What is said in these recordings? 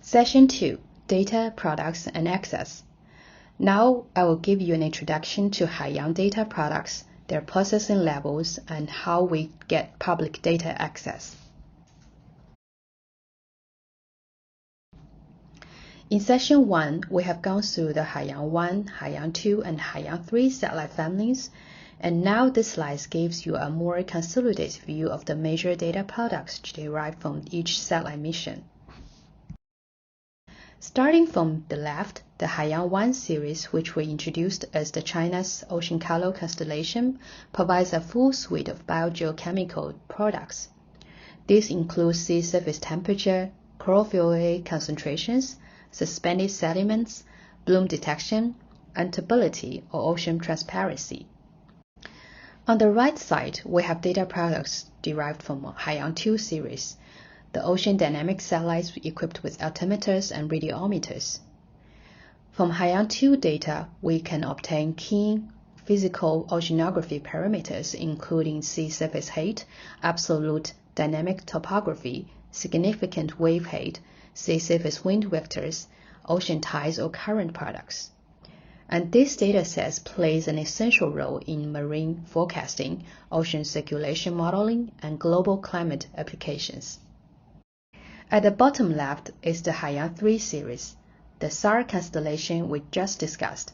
Session 2, Data, Products, and Access. Now I will give you an introduction to Haiyang data products, their processing levels, and how we get public data access. In Session 1, we have gone through the Haiyang 1, Haiyang 2, and Haiyang 3 satellite families, and now this slide gives you a more consolidated view of the major data products derived from each satellite mission. Starting from the left, the Haiyang 1 series, which we introduced as the China's Ocean Color constellation, provides a full suite of biogeochemical products. This includes sea surface temperature, chlorophyll A concentrations, suspended sediments, bloom detection, and turbidity or ocean transparency. On the right side, we have data products derived from Haiyang 2 series, the ocean dynamic satellites equipped with altimeters and radiometers. From Haiyang 2 data, we can obtain key physical oceanography parameters including sea surface height, absolute dynamic topography, significant wave height, sea surface wind vectors, ocean tides or current products. And this dataset plays an essential role in marine forecasting, ocean circulation modeling, and global climate applications. At the bottom left is the Haiyang 3 series, the SAR constellation we just discussed.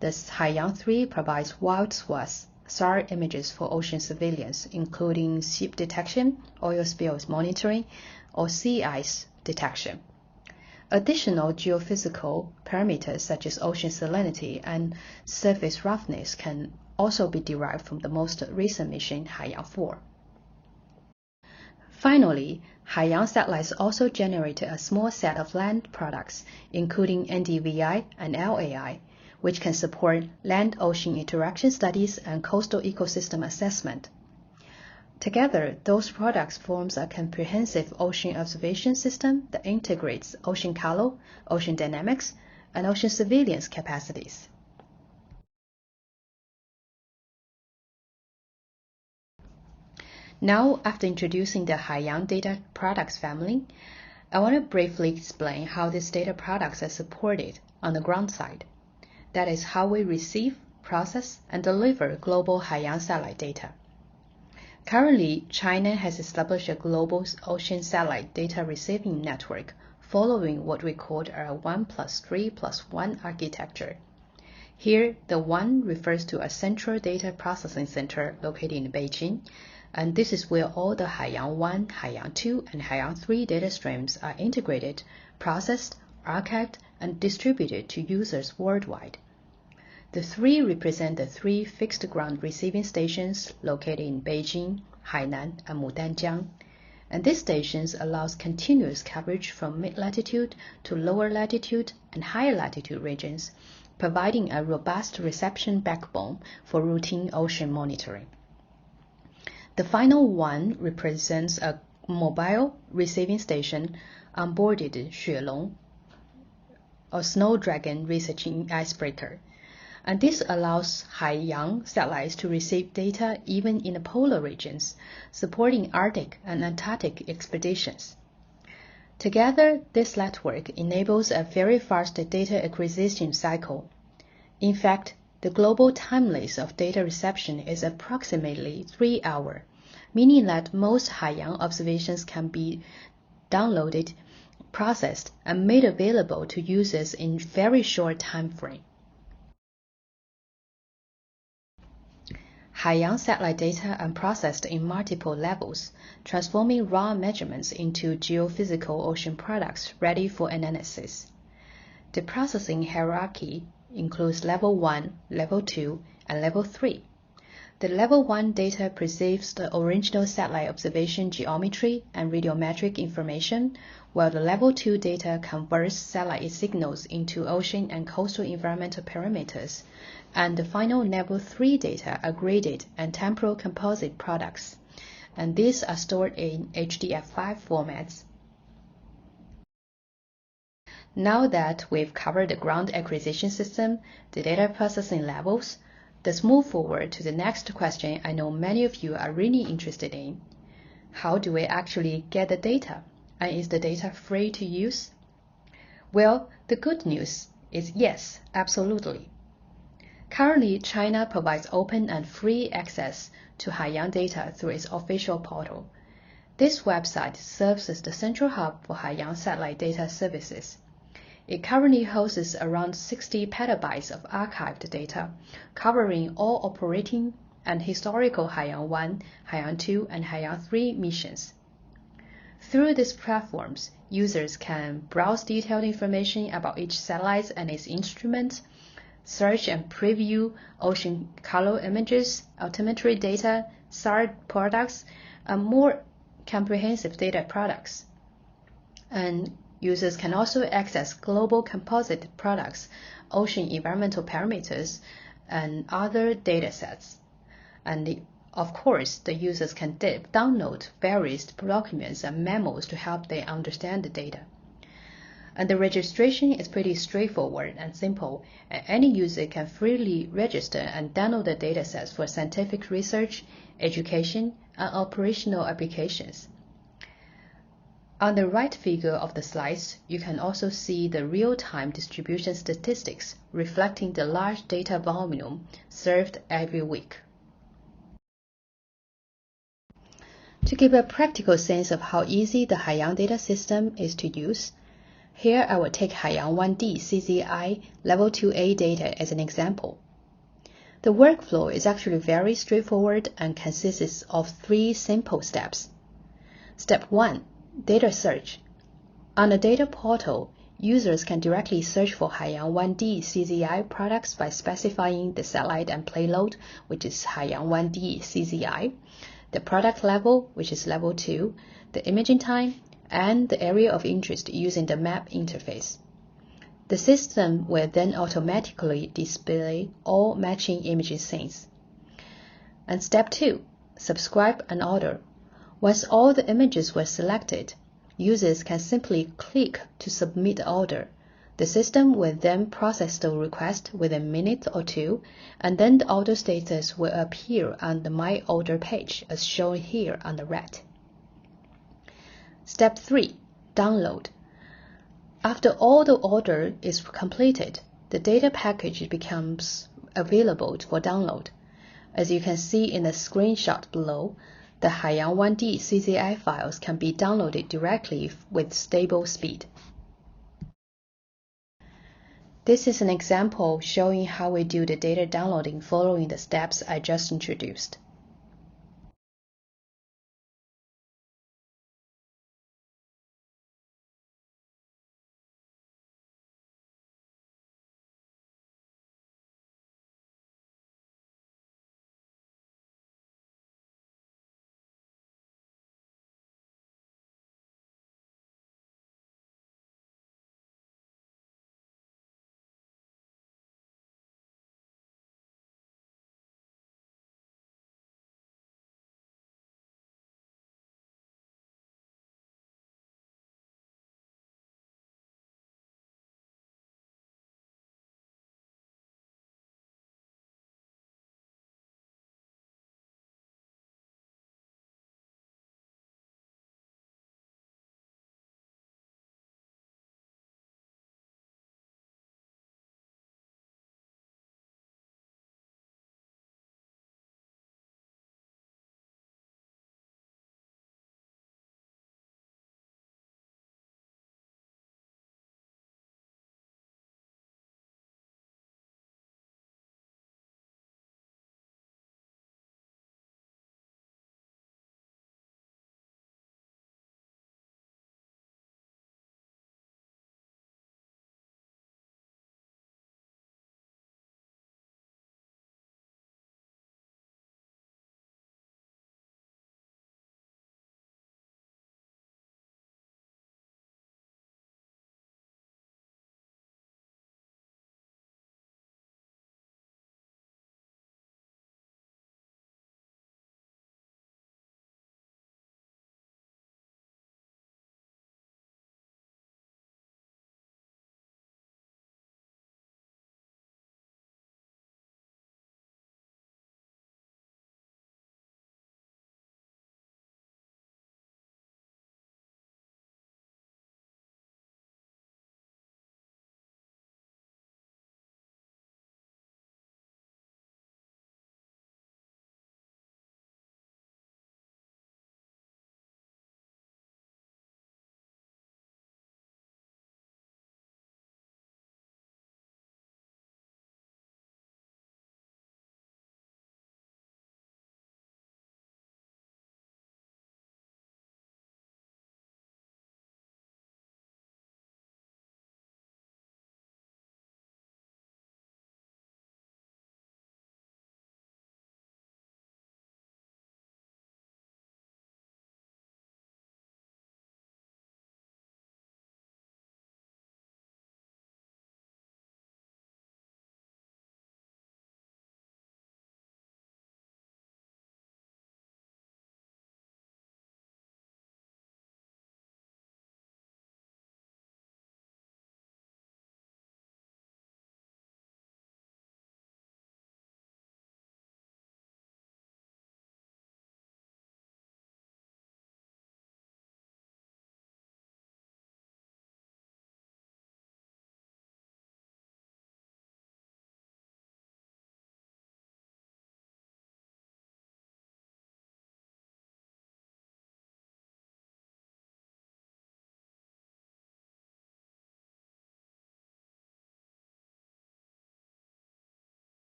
The Haiyang 3 provides wide swath SAR images for ocean surveillance, including ship detection, oil spills monitoring, or sea ice detection. Additional geophysical parameters such as ocean salinity and surface roughness can also be derived from the most recent mission, Haiyang 4. Finally, Haiyang satellites also generated a small set of land products, including NDVI and LAI, which can support land-ocean interaction studies and coastal ecosystem assessment. Together, those products form a comprehensive ocean observation system that integrates ocean color, ocean dynamics, and ocean surveillance capacities. Now, after introducing the Haiyang data products family, I want to briefly explain how these data products are supported on the ground side. That is how we receive, process, and deliver global Haiyang satellite data. Currently, China has established a global ocean satellite data receiving network following what we call a 1+3+1 architecture. Here, the 1 refers to a central data processing center located in Beijing, and this is where all the Haiyang 1, Haiyang 2, and Haiyang 3 data streams are integrated, processed, archived, and distributed to users worldwide. The 3 represent the 3 fixed ground receiving stations located in Beijing, Hainan, and Mudanjiang. And these stations allows continuous coverage from mid-latitude to lower latitude and higher latitude regions, providing a robust reception backbone for routine ocean monitoring. The final 1 represents a mobile receiving station onboarded Xuelong, or Snow Dragon researching icebreaker. And this allows Haiyang satellites to receive data even in the polar regions, supporting Arctic and Antarctic expeditions. Together, this network enables a very fast data acquisition cycle. In fact, the global timeless of data reception is approximately 3 hours, meaning that most Haiyang observations can be downloaded, processed, and made available to users in very short time frame. Haiyang satellite data are processed in multiple levels, transforming raw measurements into geophysical ocean products ready for analysis. The processing hierarchy includes Level 1, Level 2, and Level 3. The Level 1 data preserves the original satellite observation geometry and radiometric information, while the Level 2 data converts satellite signals into ocean and coastal environmental parameters, and the final Level 3 data are graded and temporal composite products, and these are stored in HDF5 formats. Now that we've covered the ground acquisition system, the data processing levels, let's move forward to the next question I know many of you are really interested in. How do we actually get the data? And is the data free to use? Well, the good news is yes, absolutely. Currently, China provides open and free access to Haiyang data through its official portal. This website serves as the central hub for Haiyang satellite data services. It currently hosts around 60 petabytes of archived data, covering all operating and historical Haiyang 1, Haiyang 2, and Haiyang 3 missions. Through these platforms, users can browse detailed information about each satellite and its instruments, search and preview ocean color images, altimetry data, SAR products, and more comprehensive data products. And users can also access global composite products, ocean environmental parameters, and other datasets. And of course, the users can download various documents and memos to help them understand the data. And the registration is pretty straightforward and simple, and any user can freely register and download the datasets for scientific research, education, and operational applications. On the right figure of the slides, you can also see the real-time distribution statistics reflecting the large data volume served every week. To give a practical sense of how easy the Haiyang data system is to use, here I will take Haiyang 1D CZI Level 2A data as an example. The workflow is actually very straightforward and consists of 3 simple steps. Step 1. Data search. On the data portal, users can directly search for Haiyang 1D CZI products by specifying the satellite and payload, which is Haiyang 1D CZI, the product level, which is level 2, the imaging time, and the area of interest using the map interface. The system will then automatically display all matching image scenes. And step 2, subscribe and order. Once all the images were selected, users can simply click to submit the order. The system will then process the request within a minute or two, and then the order status will appear on the My Order page as shown here on the right. Step 3. Download. After all the order is completed, the data package becomes available for download. As you can see in the screenshot below, the Haiyang 1D CZI files can be downloaded directly with stable speed. This is an example showing how we do the data downloading following the steps I just introduced.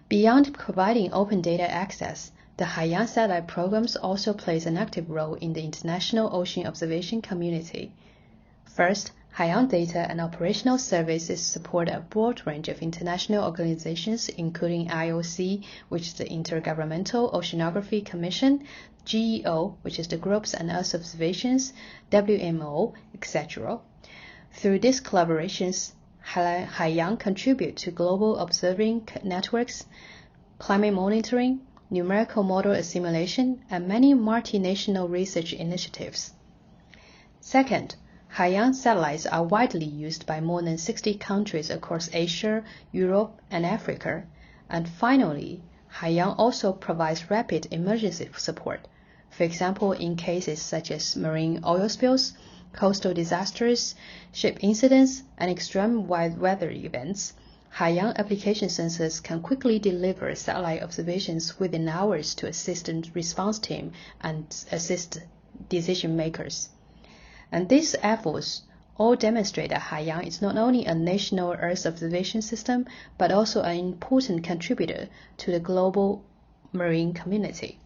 Beyond providing open data access, the Haiyang satellite programs also plays an active role in the international ocean observation community. First, Haiyang Data and Operational Services support a broad range of international organizations, including IOC, which is the Intergovernmental Oceanography Commission, GEO, which is the Groups and Earth Observations, WMO, etc. Through these collaborations, Haiyang contribute to global observing networks, climate monitoring, numerical model assimilation, and many multinational research initiatives. Second, Haiyang satellites are widely used by more than 60 countries across Asia, Europe, and Africa. And finally, Haiyang also provides rapid emergency support. For example, in cases such as marine oil spills, coastal disasters, ship incidents, and extreme weather events, Haiyang application sensors can quickly deliver satellite observations within hours to assistant response team and assist decision makers. And these efforts all demonstrate that Haiyang is not only a national Earth observation system, but also an important contributor to the global marine community.